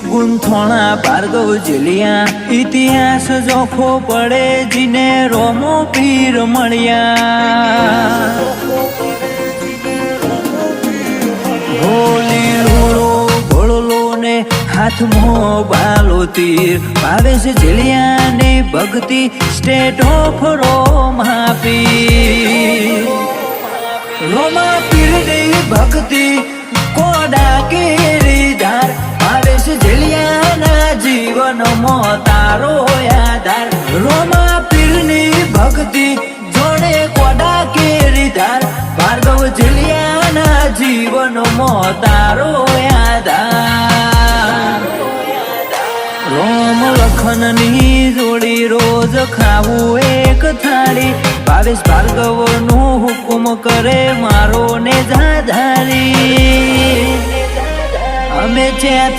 ગુંથોણા ભાર્ગવ જેલિયા ઇતિહાસ જોખો પડે જીને રોમો પીર મળ્યા હોલી રોડો ભોળલો ને હાથમાં બાલો તીર ભાવેશ જેલિયા ને ભક્તિ સ્ટેટ ઓફ રોમા પીર ની ભક્તિ કોડા કેરી ધાર ભાવેશ જેલિયાના જીવનમાં તારો આધાર રોમા પીરની ભક્તિ જોડે કોડા કેરી ધાર ભાર્ગવ જેલિયાના જીવનમાં તારો આધાર રોમ લખનની જોડી રોજ ખાવું એક થાળી ભાવેશ ભાર્ગવનું હુકુમ કરે મારો ને જાધારી અમે જ્યાં